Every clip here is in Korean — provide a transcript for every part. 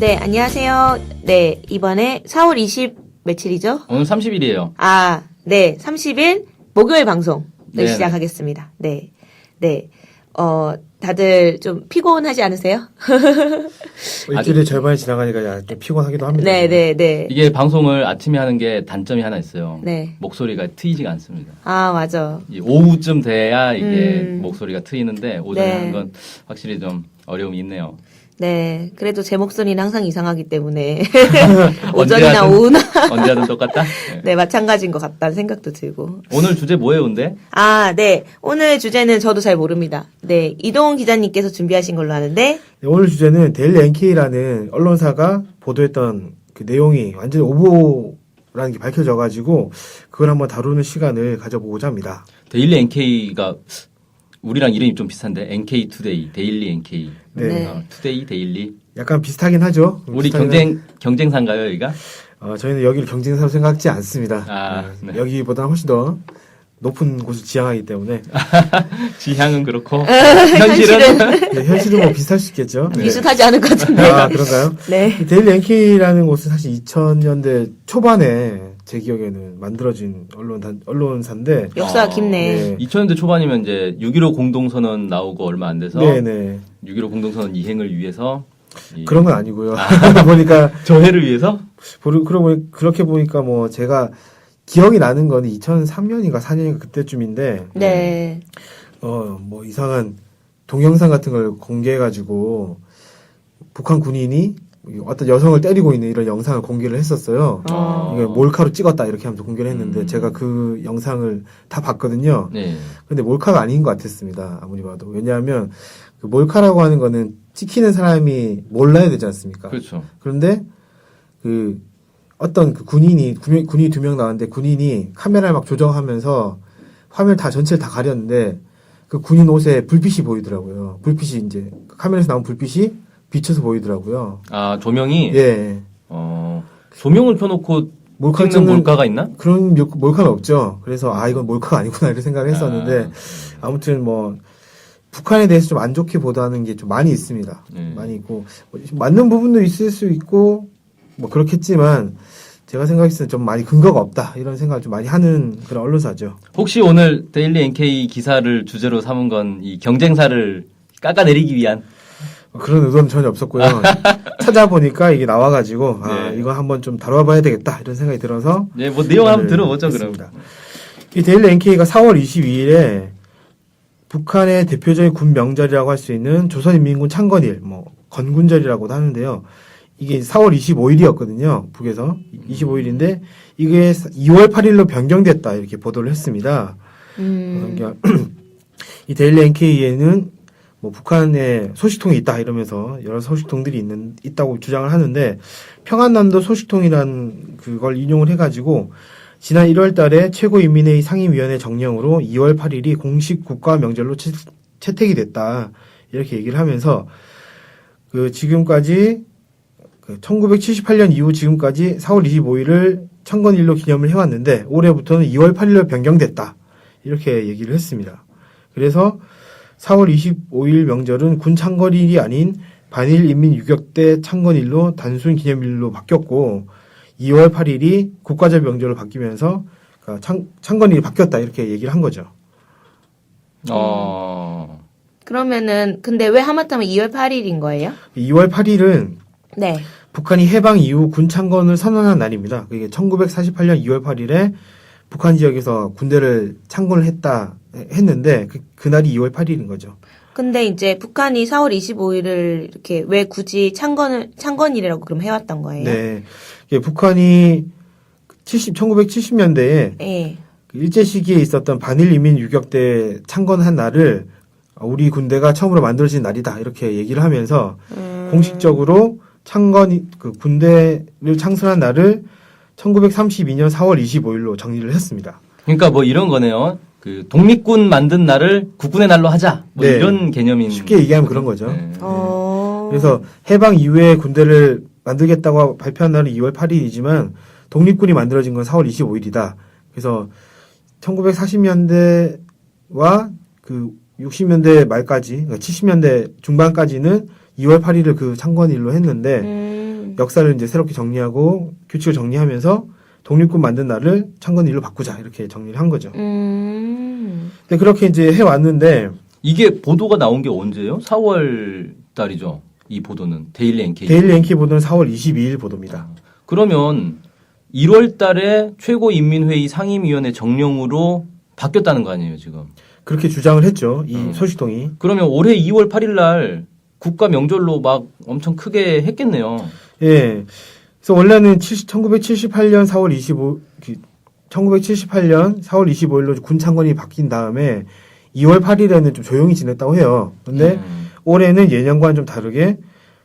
네, 안녕하세요. 네, 이번에 4월 20 며칠이죠? 오늘 30일이에요. 아, 네, 30일 목요일 방송을 네. 시작하겠습니다. 네, 네. 다들 좀 피곤하지 않으세요? 일주일의 절반이 지나가니까 약간 피곤하기도 합니다. 네, 네, 네. 이게 방송을 아침에 하는 게 단점이 하나 있어요. 네. 목소리가 트이지가 않습니다. 아, 맞아. 이 오후쯤 돼야 이게 목소리가 트이는데 오전에 네. 하는 건 확실히 좀 어려움이 있네요. 네, 그래도 제 목소리는 항상 이상하기 때문에 오전이나 언제 하든- 오후나 언제 하든 똑같다? 네. 네, 마찬가지인 것 같다는 생각도 들고. 오늘 주제 뭐예요, 근데? 아, 네. 오늘 주제는 저도 잘 모릅니다. 네, 이동훈 기자님께서 준비하신 걸로 아는데, 네, 오늘 주제는 데일리 NK라는 언론사가 보도했던 그 내용이 완전히 오보라는 게 밝혀져가지고 그걸 한번 다루는 시간을 가져보고자 합니다. 데일리 NK가 우리랑 이름이 좀 비슷한데 NK 투데이, 데일리 NK. 네. 투데이, 데일리. 약간 비슷하긴 하죠. 우리 비슷하긴 경쟁사인가요, 여기가? 저희는 여기를 경쟁사로 생각하지 않습니다. 아, 네. 여기보다 훨씬 더 높은 곳을 지향하기 때문에 지향은 그렇고 현실은 네, 현실은 뭐 비슷할 수 있겠죠. 네. 비슷하지 않을 것 같은데. 아 그런가요? 네. 이 데일리 NK라는 곳은 사실 2000년대 초반에 제 기억에는 만들어진 언론사인데 역사가 깊네. 2000년대 초반이면 이제 6.15 공동선언 나오고 얼마 안 돼서 네네 6.15 공동선언 이행을 위해서 그런 건 아니고요. 보니까 조회를 위해서 그렇게 보니까 뭐 제가 기억이 나는 건 2003년인가 4년인가 그때쯤인데 네. 뭐 이상한 동영상 같은 걸 공개해가지고 북한 군인이 어떤 여성을 때리고 있는 이런 영상을 공개를 했었어요. 이게 몰카로 찍었다 이렇게 하면서 공개를 했는데 제가 그 영상을 다 봤거든요. 네. 근데 몰카가 아닌 것 같았습니다. 아무리 봐도. 왜냐하면 그 몰카라고 하는 거는 찍히는 사람이 몰라야 되지 않습니까? 그렇죠. 그런데 그 어떤 그 군인이 2명 나왔는데 군인이 카메라를 막 조정하면서 화면 전체를 다 가렸는데 그 군인 옷에 불빛이 보이더라고요. 불빛이 이제 카메라에서 나온 불빛이 비쳐서 보이더라고요. 아, 조명이 예. 조명을 켜놓고 몰카 찍는 몰카가 있나? 그런 몰카는 없죠. 그래서 이건 몰카가 아니구나 이런 생각을 했었는데 아무튼 뭐 북한에 대해서 좀 안 좋게 보도하는 게 좀 많이 있습니다. 많이 있고 뭐 맞는 부분도 있을 수 있고 뭐 그렇겠지만 제가 생각했을 때 좀 많이 근거가 없다 이런 생각을 좀 많이 하는 그런 언론사죠. 혹시 오늘 데일리 NK 기사를 주제로 삼은 건 이 경쟁사를 깎아내리기 위한 그런 의도는 전혀 없었고요. 찾아보니까 이게 나와가지고 네. 이거 한번 좀 다뤄봐야 되겠다 이런 생각이 들어서 네, 뭐 내용 한번 들어보죠, 그럼. 했습니다. 이 데일리 NK가 4월 22일에 북한의 대표적인 군 명절이라고 할 수 있는 조선인민군 창건일, 뭐 건군절이라고도 하는데요. 이게 4월 25일이었거든요. 북에서 25일인데 이게 2월 8일로 변경됐다 이렇게 보도를 했습니다. 그러니까 이 데일리 NK에는 뭐 북한에 소식통이 있다 이러면서 여러 소식통들이 있다고 주장을 하는데 평안남도 소식통이라는 그걸 인용을 해가지고 지난 1월 달에 최고인민회의 상임위원회 정령으로 2월 8일이 공식 국가 명절로 채택이 됐다 이렇게 얘기를 하면서 그 지금까지 1978년 이후 지금까지 4월 25일을 창건일로 기념을 해왔는데 올해부터는 2월 8일로 변경됐다 이렇게 얘기를 했습니다. 그래서 4월 25일 명절은 군 창건일이 아닌 반일 인민 유격대 창건일로 단순 기념일로 바뀌었고 2월 8일이 국가적 명절로 바뀌면서 창건일이 바뀌었다 이렇게 얘기를 한 거죠. 그러면은, 근데 왜 하마터면 2월 8일인 거예요? 2월 8일은 네. 북한이 해방 이후 군 창건을 선언한 날입니다. 그게 1948년 2월 8일에 북한 지역에서 군대를 창건을 했는데 그날이 2월 8일인 거죠. 근데 이제 북한이 4월 25일을 이렇게 왜 굳이 창건일이라고 그럼 해왔던 거예요? 네. 이게 북한이 1970년대에 예. 일제 시기에 있었던 반일 인민 유격대 창건한 날을 우리 군대가 처음으로 만들어진 날이다 이렇게 얘기를 하면서 공식적으로 군대를 창설한 날을 1932년 4월 25일로 정리를 했습니다. 그러니까 뭐 이런 거네요. 그 독립군 만든 날을 국군의 날로 하자. 뭐 네. 이런 개념인. 쉽게 얘기하면 그런 거죠. 네. 그래서 해방 이후에 군대를 만들겠다고 발표한 날은 2월 8일이지만 독립군이 만들어진 건 4월 25일이다. 그래서 1940년대와 그 60년대 말까지, 그러니까 70년대 중반까지는 2월 8일을 그 창건일로 했는데 역사를 이제 새롭게 정리하고 규칙을 정리하면서 독립군 만든 날을 창건일로 바꾸자 이렇게 정리를 한 거죠. 근데 그렇게 이제 해 왔는데 이게 보도가 나온 게 언제예요? 4월 달이죠. 이 보도는 데일리 NK. 데일리 NK 보도는 4월 22일 보도입니다. 그러면 1월 달에 최고인민회의 상임위원회 정령으로 바뀌었다는 거 아니에요, 지금? 그렇게 주장을 했죠. 이 소식통이. 그러면 올해 2월 8일 날 국가 명절로 막 엄청 크게 했겠네요. 예. 그래서 원래는 1978년 4월 25일로 군 창건이 바뀐 다음에 2월 8일에는 좀 조용히 지냈다고 해요. 근데 올해는 예년과는 좀 다르게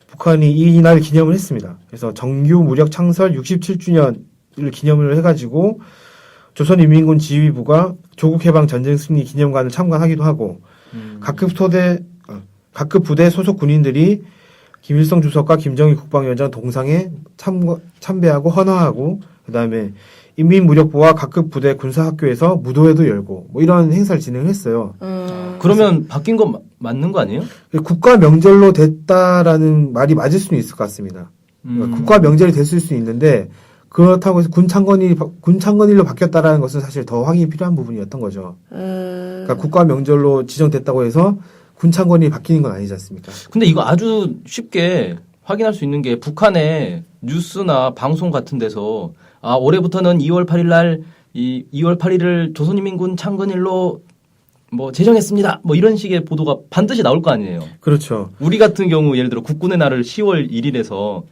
북한이 이날을 기념을 했습니다. 그래서 정규 무력 창설 67주년을 기념을 해가지고 조선인민군 지휘부가 조국해방 전쟁 승리 기념관을 참관하기도 하고 각급 부대 소속 군인들이 김일성 주석과 김정일 국방위원장 동상에 참배하고 헌화하고 그다음에 인민무력부와 각급 부대 군사학교에서 무도회도 열고 뭐 이런 행사를 진행했어요. 그러면 바뀐 거 맞는 거 아니에요? 국가 명절로 됐다라는 말이 맞을 수는 있을 것 같습니다. 그러니까 국가 명절이 됐을 수 있는데 그렇다고 해서 군 창건일로 바뀌었다라는 것은 사실 더 확인이 필요한 부분이었던 거죠. 그러니까 국가 명절로 지정됐다고 해서 군 창건일이 바뀌는 건 아니지 않습니까? 근데 이거 아주 쉽게 확인할 수 있는 게 북한의 뉴스나 방송 같은 데서 올해부터는 2월 8일 날 2월 8일을 조선인민군 창건일로 뭐 제정했습니다. 뭐 이런 식의 보도가 반드시 나올 거 아니에요. 그렇죠. 우리 같은 경우 예를 들어 국군의 날을 10월 1일에서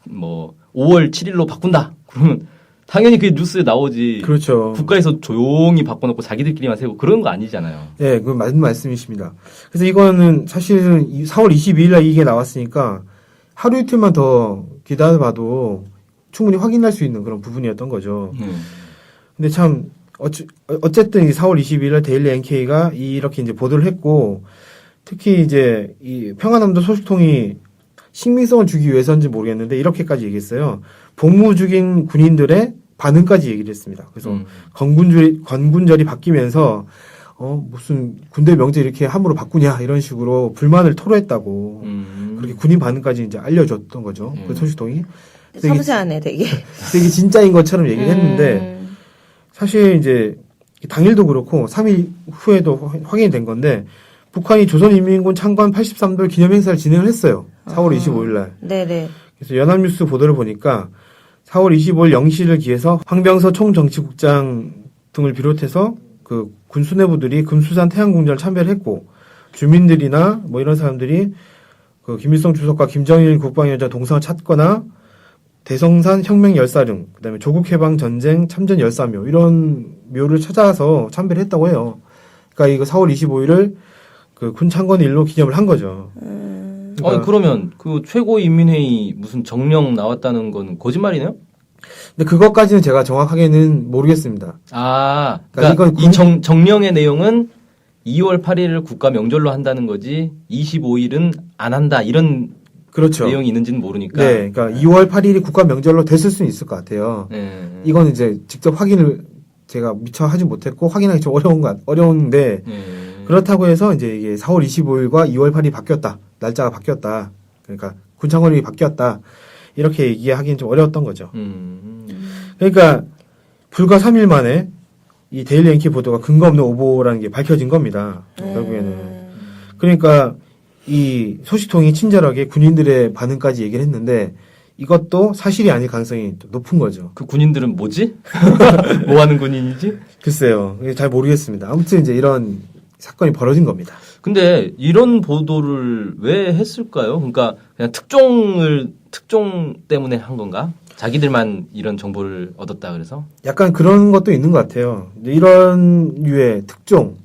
뭐 5월 7일로 바꾼다. 그러면 당연히 그게 뉴스에 나오지. 그렇죠. 국가에서 조용히 바꿔놓고 자기들끼리만 세우고 그런 거 아니잖아요. 네, 그건 맞는 말씀이십니다. 그래서 이거는 사실은 4월 22일 날 이게 나왔으니까 하루 이틀만 더 기다려봐도 충분히 확인할 수 있는 그런 부분이었던 거죠. 근데 참 어쨌든 이 4월 22일 날 데일리 NK가 이렇게 이제 보도를 했고 특히 이제 이 평안남도 소식통이 신빙성을 주기 위해서인지 모르겠는데 이렇게까지 얘기했어요. 복무 중인 군인들의 반응까지 얘기를 했습니다. 그래서 건군절이 바뀌면서 무슨 군대 명제 이렇게 함부로 바꾸냐 이런 식으로 불만을 토로했다고 그렇게 군인 반응까지 이제 알려줬던 거죠. 그 소식통이. 섬세하네, 되게. 되게 진짜인 것처럼 얘기를 했는데 사실 이제 당일도 그렇고 3일 후에도 확인이 된 건데 북한이 조선인민군 창건 83돌 기념행사를 진행을 했어요. 4월 25일 날. 네네. 그래서 연합뉴스 보도를 보니까 4월 25일 0시를 기해서 황병서 총정치국장 등을 비롯해서 그 군 수뇌부들이 금수산 태양궁전을 참배를 했고 주민들이나 뭐 이런 사람들이 그 김일성 주석과 김정일 국방위원장 동상을 찾거나 대성산 혁명 열사릉, 그다음에 조국 해방 전쟁 참전 열사묘 이런 묘를 찾아서 참배를 했다고 해요. 그러니까 이거 4월 25일을 그 군 창건일로 기념을 한 거죠. 그러니까 그러면 그 최고인민회의 무슨 정령 나왔다는 건 거짓말이네요? 근데 그것까지는 제가 정확하게는 모르겠습니다. 그러니까 이건 이 정령의 내용은 2월 8일을 국가 명절로 한다는 거지 25일은 안 한다 이런 그렇죠. 내용이 있는지는 모르니까. 네, 그러니까 2월 8일이 국가 명절로 됐을 수는 있을 것 같아요. 네. 이건 이제 직접 확인을 제가 미처 하지 못했고 확인하기 좀 어려운데 그렇다고 해서 이제 이게 4월 25일과 2월 8일이 바뀌었다. 날짜가 바뀌었다. 그러니까 군창건일이 바뀌었다. 이렇게 얘기하기는 좀 어려웠던 거죠. 그러니까 불과 3일 만에 이 데일리 NK 보도가 근거 없는 오보라는 게 밝혀진 겁니다. 결국에는. 그러니까 이 소식통이 친절하게 군인들의 반응까지 얘기를 했는데 이것도 사실이 아닐 가능성이 높은 거죠. 그 군인들은 뭐지? 뭐 하는 군인이지? 글쎄요. 잘 모르겠습니다. 아무튼 이제 이런 사건이 벌어진 겁니다. 근데 이런 보도를 왜 했을까요? 그러니까 그냥 특종 때문에 한 건가? 자기들만 이런 정보를 얻었다 그래서? 약간 그런 것도 있는 것 같아요. 이런 류의 특종,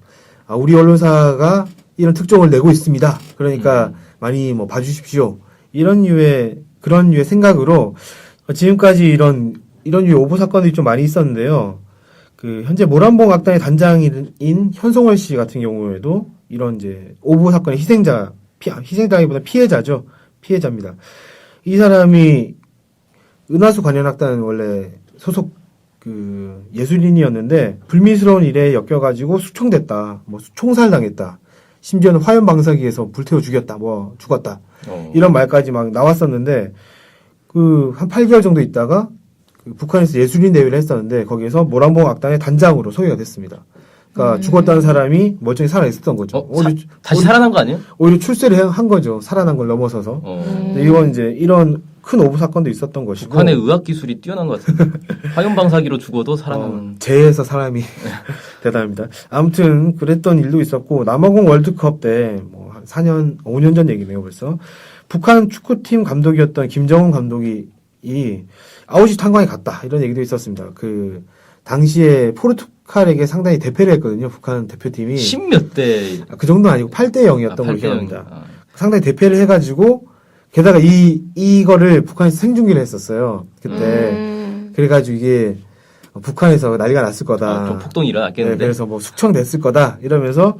우리 언론사가 이런 특종을 내고 있습니다. 그러니까 많이 뭐 봐주십시오. 그런 류의 생각으로 지금까지 이런 류의 오보 사건들이 좀 많이 있었는데요. 그 현재 모란봉 악단의 단장인 현송월 씨 같은 경우에도 이런 이제 오보 사건의 희생자기보다 피해자죠. 피해자입니다. 이 사람이 은하수 관현악단 원래 소속 그 예술인이었는데 불미스러운 일에 엮여가지고 수총됐다. 뭐 총살당했다. 심지어는 화염방사기에서 불태워 죽였다. 뭐 죽었다. 이런 말까지 막 나왔었는데 그 한 8개월 정도 있다가 그 북한에서 예술인 대회를 했었는데 거기에서 모란봉 악단의 단장으로 소개가 됐습니다. 그러니까 죽었다는 사람이 멀쩡히 살아 있었던 거죠. 다시 살아난 거 아니에요? 오히려 출세를 한 거죠. 살아난 걸 넘어서서. 근데 이건 이제 이런 큰 오보 사건도 있었던 것이고. 북한의 의학 기술이 뛰어난 것 같은데. 화염방사기로 죽어도 살아나는. 재에서 사람이 대단합니다. 아무튼 그랬던 일도 있었고 남아공 월드컵 때 뭐 한 4년, 5년 전 얘기네요 벌써. 북한 축구팀 감독이었던 김정은 감독이 아우슈 탄광에 갔다 이런 얘기도 있었습니다. 그 당시에 포르투갈에게 상당히 대패를 했거든요. 북한 대표팀이 10몇 대. 그 정도는 아니고 8대 0이었던 걸로 8대 0. 기억합니다. 상당히 대패를 해가지고 게다가 이거를 북한에서 생중계를 했었어요. 그때 그래가지고 이게 북한에서 난리가 났을 거다. 좀 폭동이 일어났겠는데. 네, 그래서 뭐 숙청됐을 거다 이러면서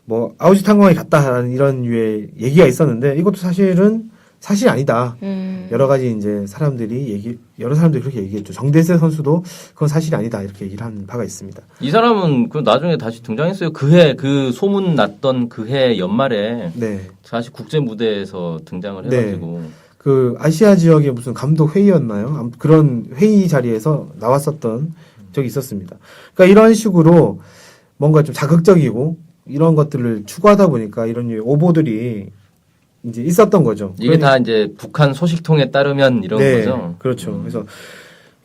뭐 아우슈 탄광에 갔다라는 이런 류의 얘기가 있었는데 이것도 사실은 사실이 아니다. 여러 가지 이제 여러 사람들이 그렇게 얘기했죠. 정대세 선수도 그건 사실이 아니다. 이렇게 얘기를 한 바가 있습니다. 이 사람은 그 나중에 다시 등장했어요. 그 소문 났던 그 해 연말에 네. 다시 국제 무대에서 등장을 네. 해가지고. 그 아시아 지역의 무슨 감독 회의였나요? 그런 회의 자리에서 나왔었던 적이 있었습니다. 그러니까 이런 식으로 뭔가 좀 자극적이고 이런 것들을 추구하다 보니까 이런 류의 오보들이 이제 있었던 거죠. 이게 다 이제 북한 소식통에 따르면 이런 네, 거죠. 그렇죠. 그래서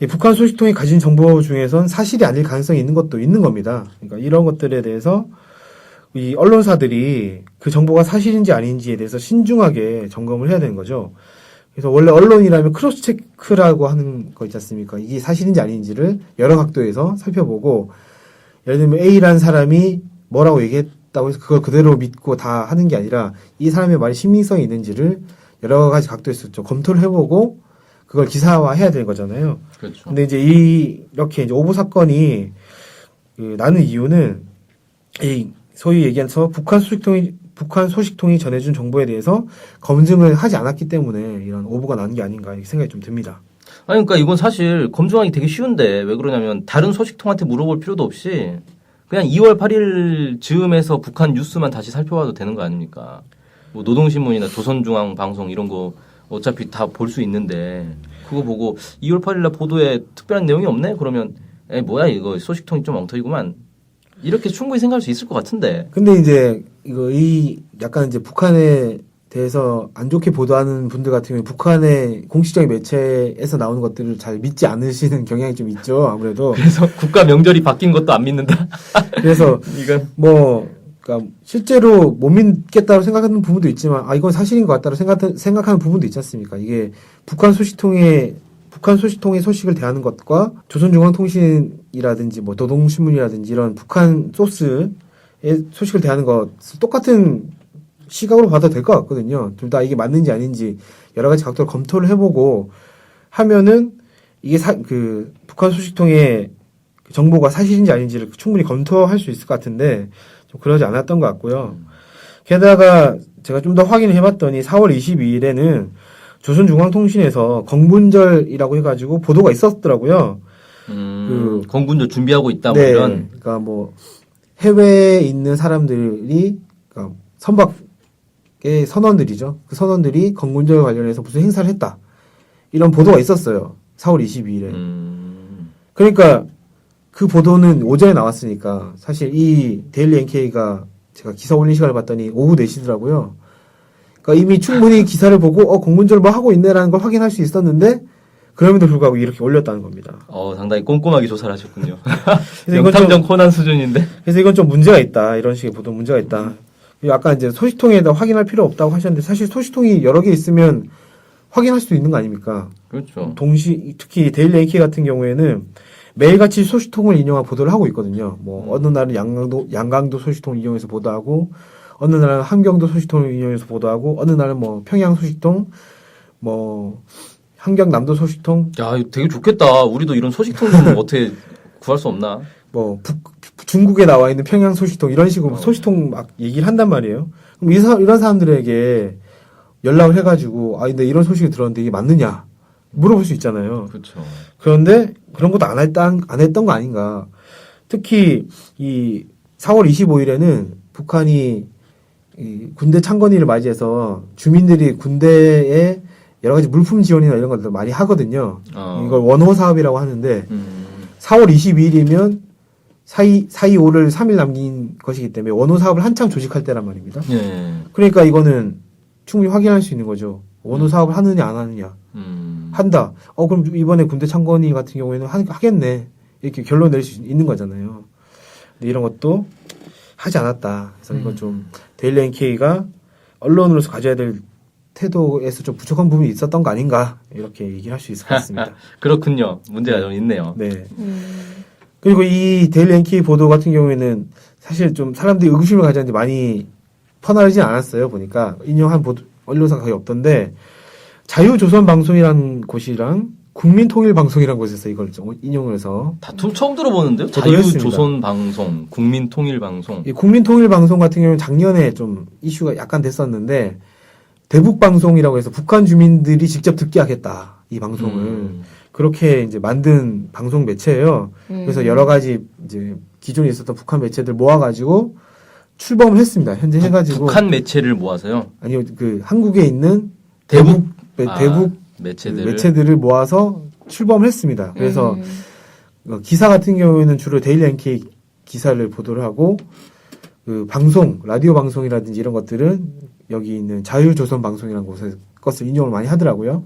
이 북한 소식통이 가진 정보 중에선 사실이 아닐 가능성이 있는 것도 있는 겁니다. 그러니까 이런 것들에 대해서 이 언론사들이 그 정보가 사실인지 아닌지에 대해서 신중하게 점검을 해야 되는 거죠. 그래서 원래 언론이라면 크로스 체크라고 하는 거 있지 않습니까? 이게 사실인지 아닌지를 여러 각도에서 살펴보고 예를 들면 A라는 사람이 뭐라고 얘기했다고 해서 그걸 그대로 믿고 다 하는 게 아니라 이 사람의 말이 신빙성이 있는지를 여러 가지 각도에서 좀 검토를 해보고 그걸 기사화해야 되는 거잖아요. 그렇죠. 근데 이제 이렇게 이제 오보 사건이 나는 이유는 이 소위 얘기해서 북한 소식통이 전해준 정보에 대해서 검증을 하지 않았기 때문에 이런 오보가 나는 게 아닌가 이렇게 생각이 좀 듭니다. 아니 그러니까 이건 사실 검증하기 되게 쉬운데 왜 그러냐면 다른 소식통한테 물어볼 필요도 없이 그냥 2월 8일 즈음에서 북한 뉴스만 다시 살펴봐도 되는 거 아닙니까? 뭐 노동신문이나 조선중앙방송 이런 거 어차피 다 볼 수 있는데 그거 보고 2월 8일 날 보도에 특별한 내용이 없네? 그러면 뭐야 이거 소식통이 좀 엉터리구만. 이렇게 충분히 생각할 수 있을 것 같은데. 근데 이제 약간 이제 북한에 대해서 안 좋게 보도하는 분들 같은 경우에 북한의 공식적인 매체에서 나오는 것들을 잘 믿지 않으시는 경향이 좀 있죠. 아무래도. 그래서 국가 명절이 바뀐 것도 안 믿는다. 그래서 이건 그러니까 실제로 못 믿겠다고 생각하는 부분도 있지만 이건 사실인 것 같다고 생각하는 부분도 있지 않습니까? 이게 북한 소식통의 소식을 대하는 것과 조선중앙통신이라든지 뭐 노동신문이라든지 이런 북한 소스의 소식을 대하는 것 똑같은 시각으로 봐도 될 것 같거든요. 둘 다 이게 맞는지 아닌지 여러 가지 각도로 검토를 해보고 하면은 이게 북한 소식통의 정보가 사실인지 아닌지를 충분히 검토할 수 있을 것 같은데 좀 그러지 않았던 것 같고요. 게다가 제가 좀 더 확인을 해봤더니 4월 22일에는 조선중앙통신에서 건군절이라고 해가지고 보도가 있었더라고요. 건군절 준비하고 있다 뭐 네, 이런. 그러니까 뭐 해외에 있는 사람들이 그러니까 선박의 선원들이죠. 그 선원들이 건군절 관련해서 무슨 행사를 했다. 이런 보도가 있었어요. 4월 22일에. 그러니까 그 보도는 오전에 나왔으니까 사실 이 데일리 NK가 제가 기사 올린 시간을 봤더니 오후 4시더라고요. 그러니까 이미 충분히 기사를 보고 건군절 뭐 하고 있네라는 걸 확인할 수 있었는데 그럼에도 불구하고 이렇게 올렸다는 겁니다. 상당히 꼼꼼하게 조사를 하셨군요. 그래서 명탐정 코난 수준인데. 그래서 이건 좀 문제가 있다. 이런 식의 보도 문제가 있다. 아까 이제 소식통에다 확인할 필요 없다고 하셨는데 사실 소식통이 여러 개 있으면 확인할 수도 있는 거 아닙니까? 그렇죠. 특히 데일리 NK 같은 경우에는 매일같이 소식통을 인용한 보도를 하고 있거든요. 뭐 어느 날은 양강도 소식통을 인용해서 보도하고 어느 날은 함경도 소식통을 인용해서 보도하고 어느 날은 뭐 평양 소식통 뭐 함경남도 소식통. 야, 이거 되게 좋겠다. 우리도 이런 소식통 좀 어떻게 구할 수 없나? 뭐 중국에 나와 있는 평양 소식통 이런 식으로 소식통 막 얘기를 한단 말이에요. 그럼 이런 사람들에게 연락을 해가지고 근데 이런 소식을 들었는데 이게 맞느냐 물어볼 수 있잖아요. 그렇죠. 그런데 그런 것도 안 했던 거 아닌가. 특히 이 4월 25일에는 북한이 이 군대 창건일을 맞이해서 주민들이 군대에 여러 가지 물품 지원이나 이런 것들 많이 하거든요. 이걸 원호 사업이라고 하는데 4월 22일이면 4.25를 3일 남긴 것이기 때문에 원호 사업을 한창 조직할 때란 말입니다. 예. 그러니까 이거는 충분히 확인할 수 있는 거죠. 원호 사업을 하느냐 안 하느냐. 한다. 그럼 이번에 군대 참건이 같은 경우에는 하겠네. 이렇게 결론 낼 수 있는 거잖아요. 근데 이런 것도 하지 않았다. 그래서 이건 좀 데일리 NK가 언론으로서 가져야 될 태도에서 좀 부족한 부분이 있었던 거 아닌가. 이렇게 얘기를 할 수 있을 것 같습니다. 그렇군요. 문제가 좀 있네요. 네. 그리고 이 데일리 NK 보도 같은 경우에는 사실 좀 사람들이 의구심을 가졌는데 많이 퍼나르진 않았어요. 보니까 인용한 언론사가 거의 없던데 자유조선방송이라는 곳이랑 국민통일방송이라는 곳에서 이걸 좀 인용을 해서 다툼 처음 들어보는데요? 저도 했습니다. 자유조선방송, 국민통일방송. 이 국민통일방송 같은 경우는 작년에 좀 이슈가 약간 됐었는데 대북방송이라고 해서 북한 주민들이 직접 듣게 하겠다. 이 방송을. 그렇게 이제 만든 방송 매체예요. 그래서 여러 가지 이제 기존에 있었던 북한 매체들 모아가지고 출범을 했습니다. 현재 해가지고. 북한 매체를 모아서요? 아니요, 한국에 있는 대북 매체들을 모아서 출범을 했습니다. 그래서 기사 같은 경우에는 주로 데일리 NK 기사를 보도를 하고 라디오 방송이라든지 이런 것들은 여기 있는 자유조선 방송이라는 곳에 것을 인용을 많이 하더라고요.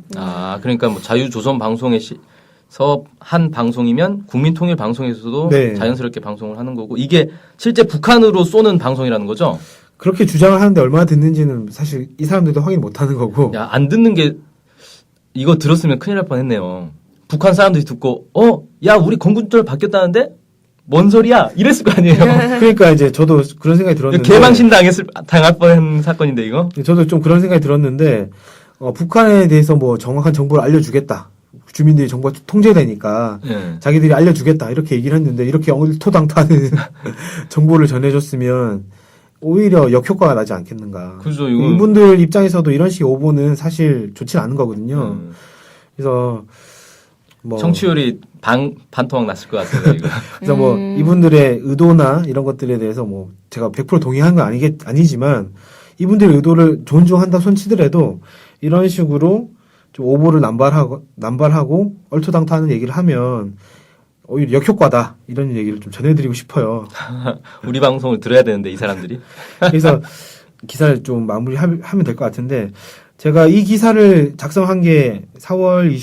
그러니까 뭐 자유조선 방송에서 한 방송이면 국민통일 방송에서도 네. 자연스럽게 방송을 하는 거고 이게 실제 북한으로 쏘는 방송이라는 거죠? 그렇게 주장을 하는데 얼마나 듣는지는 사실 이 사람들도 확인 못 하는 거고. 야, 안 듣는 게 이거 들었으면 큰일 날 뻔했네요. 북한 사람들이 듣고 야, 우리 건군절 바뀌었다는데? 뭔 소리야? 이랬을 거 아니에요. 그러니까 이제 저도 그런 생각이 들었는데. 개망신 당할 뻔한 사건인데 이거? 저도 좀 그런 생각이 들었는데 북한에 대해서 뭐 정확한 정보를 알려주겠다. 주민들이 정보가 통제되니까 네. 자기들이 알려주겠다 이렇게 얘기를 했는데 이렇게 얼토당토하는 정보를 전해줬으면 오히려 역효과가 나지 않겠는가. 그죠, 이분들 입장에서도 이런 식의 오보는 사실 좋지 않은 거거든요. 그래서 뭐 청취율이 반토막 났을 것 같습니다. 이거. 그래서 뭐 이분들의 의도나 이런 것들에 대해서 뭐 제가 100% 동의하는 건 아니지만 이분들의 의도를 존중한다 손치더라도 이런 식으로 좀 오보를 남발하고 얼토당토하는 얘기를 하면 오히려 역효과다 이런 얘기를 좀 전해드리고 싶어요. 우리 방송을 들어야 되는데 이 사람들이. 그래서 기사를 좀 마무리하면 될 것 같은데 제가 이 기사를 작성한 게 4월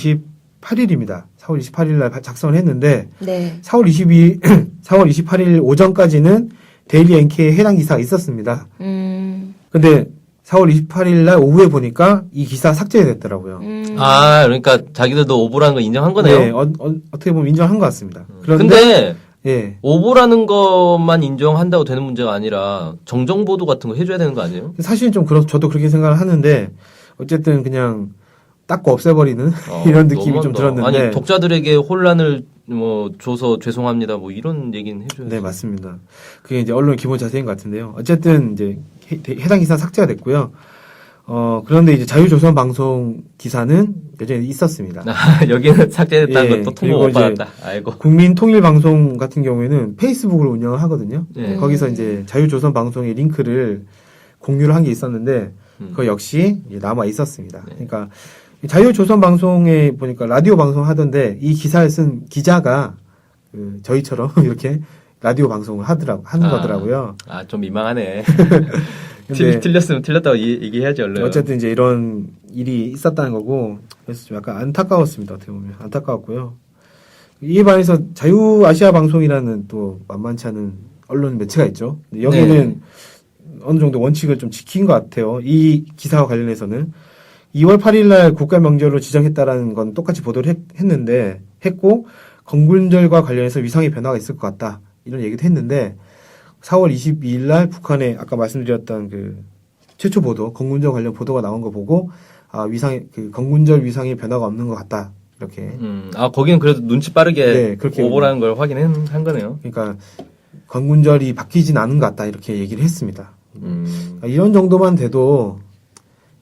28일입니다. 4월 28일 날 작성을 했는데 네. 4월 28일 오전까지는 데일리 NK에 해당 기사가 있었습니다. 근데 4월 28일 날 오후에 보니까 이 기사 삭제됐더라고요. 그러니까 자기들도 오보라는 거 인정한 거네요. 네, 어떻게 보면 인정한 것 같습니다. 근데 예. 오보라는 것만 인정한다고 되는 문제가 아니라 정정보도 같은 거 해줘야 되는 거 아니에요? 사실은 좀 저도 그렇게 생각을 하는데 어쨌든 그냥 닦고 없애버리는 이런 느낌이 좀 들었는데. 아니 독자들에게 혼란을 줘서 죄송합니다. 뭐 이런 얘기는 해줘야죠. 네, 맞습니다. 그게 이제 언론 기본 자세인 것 같은데요. 어쨌든 이제 해당 기사 삭제가 됐고요. 그런데 이제 자유조선 방송 기사는 여전히 있었습니다. 여기는 삭제됐다는 것도 통보 못 그리고 받았다. 아이고. 국민통일방송 같은 경우에는 페이스북을 운영을 하거든요. 네. 거기서 이제 자유조선 방송의 링크를 공유를 한 게 있었는데 그거 역시 남아 있었습니다. 네. 그러니까 자유조선 방송에 보니까 라디오 방송 하던데 이 기사를 쓴 기자가 저희처럼 이렇게 라디오 방송을 하는 거더라고요. 좀 민망하네. 근데 틀렸으면 틀렸다고 얘기해야지 얼른. 어쨌든 이제 이런 일이 있었다는 거고 그래서 좀 약간 안타까웠습니다. 어떻게 보면 안타까웠고요. 이에 반해서 자유아시아 방송이라는 또 만만치 않은 언론 매체가 있죠. 근데 여기는 어느 정도 원칙을 좀 지킨 것 같아요. 이 기사와 관련해서는 2월 8일 날 국가 명절로 지정했다라는 건 똑같이 보도를 했고 건군절과 관련해서 위상의 변화가 있을 것 같다. 이런 얘기도 했는데 4월 22일 날 북한에 아까 말씀드렸던 최초 보도, 건군절 관련 보도가 나온 거 보고 건군절 위상의 변화가 없는 것 같다. 이렇게. 거기는 그래도 눈치 빠르게 네, 그렇게 오보라는 걸 확인한 거네요. 그러니까 건군절이 바뀌진 않은 것 같다. 이렇게 얘기를 했습니다. 이런 정도만 돼도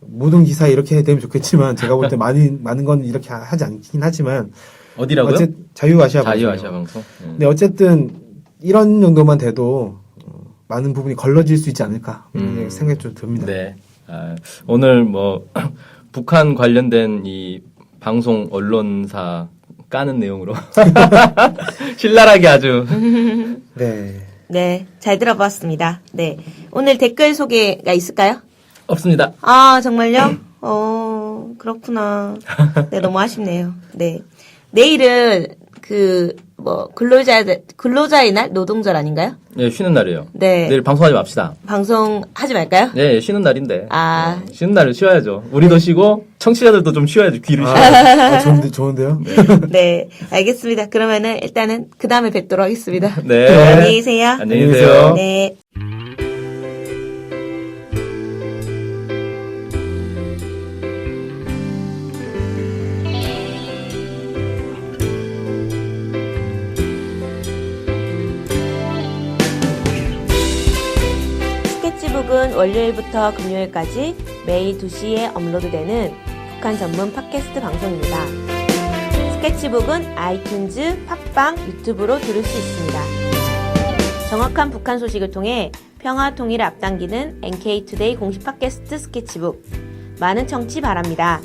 모든 기사에 이렇게 되면 좋겠지만 제가 볼 때 많은 건 이렇게 하지 않긴 하지만 어디라고요? 자유아시아 방송. 근데 어쨌든 이런 정도만 돼도 많은 부분이 걸러질 수 있지 않을까 이런 생각이 좀 듭니다. 네. 오늘 북한 관련된 이 방송 언론사 까는 내용으로 신랄하게 아주 네. 네, 잘 들어봤습니다. 네. 오늘 댓글 소개가 있을까요? 없습니다. 아, 정말요? 그렇구나. 네, 너무 아쉽네요. 네. 내일은 근로자의 날? 노동절 아닌가요? 네, 쉬는 날이에요. 네. 내일 방송하지 맙시다. 방송 하지 말까요? 네, 쉬는 날인데. 아. 네, 쉬는 날을 쉬어야죠. 우리도 쉬고 청취자들도 좀 쉬어야죠. 귀를 쉬어. 좋은데요? 네, 알겠습니다. 그러면은 일단은 그 다음에 뵙도록 하겠습니다. 네. 안녕히 계세요. 안녕히 계세요. 네. 스케치북은 월요일부터 금요일까지 매일 2시에 업로드되는 북한 전문 팟캐스트 방송입니다. 스케치북은 아이튠즈, 팟빵, 유튜브로 들을 수 있습니다. 정확한 북한 소식을 통해 평화 통일을 앞당기는 NK투데이 공식 팟캐스트 스케치북. 많은 청취 바랍니다.